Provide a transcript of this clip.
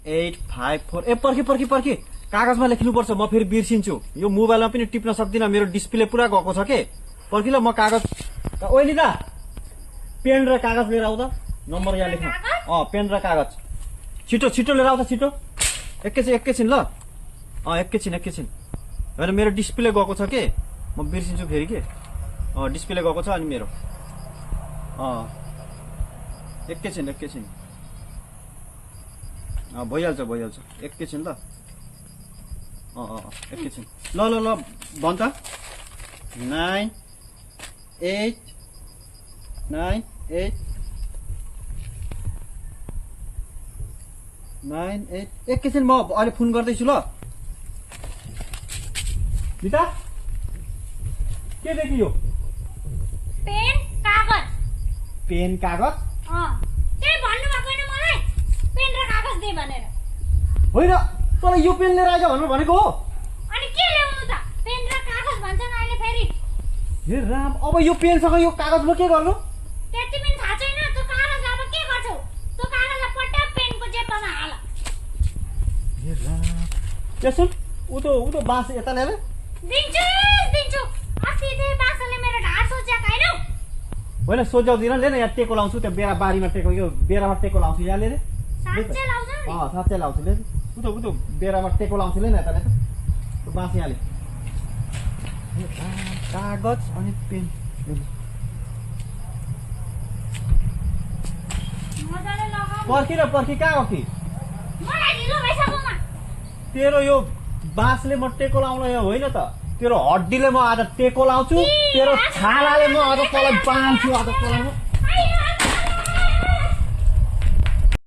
9854 ए पर्खी कागजमा लेख्नुपर्छ म फेरि बिर्सिन्छु यो मोबाइलमा पनि टिप्न सक्दिनँ मेरो डिस्प्ले पुरा गएको छ के पर्खि ल म कागज ओइली दा पेन र कागज लिएर आऊ त नम्बर यहाँ लेख्नु पेन र कागज छिटो छिटो लिएर आऊ त छिटो एकैछिन ल एकैछिन होइन मेरो डिस्प्ले गएको छ के म बिर्सिन्छु फेरि के डिस्प्ले गएको छ अनि मेरो एकैछिन भइहाल्छ एकैछिन ल एकैछिन ल भन त 98 एकैछिन म अहिले फोन गर्दैछु ल बिता के देखियो पेन कागज त्यही भन्नु भएको हैन मलाई पेन र कागज दे भनेर होइन तँलाई यो पेन लिएर आइज भनेको हो अनि के ल्याउनु त पेन र कागज भन्छन् अहिले फेरि हे राम अब यो पेनसँग यो कागजमा के गर्नु त्यति पनि थाहा छैन त्यो कागज अब के गर्छौ त्यो कागजलाई पट्टा पेनको जेबमा हाल हे राम त्यसो उ त बास यता ल्याले दिन्छु अस्ति त्यही बासले मेरो ढाड सोच्याक हैन होइन सोच्याउँदिन ले न यहाँ टेको लाउँछु त्यो बेरा बारीमा टेको यो बेरामा टेको लाउँछु यहाँ ले साँच्चै लाउँछ नि साँच्चै लाउँछु ले उ त बेरामा टेको लाउँछु ले न यता त्यो बास यहाँले कागज अनि पेन मजाले लगाऊ पर्खी कहाँ हो कि मलाई ढिलो भइसक्योमा तेरो यो बाँसले म टेको लाउन होइन त तेरो हड्डीले म आज टेको लाउँछु तेरो छालाले म आज तँलाई बाँध्छु आज तँलाई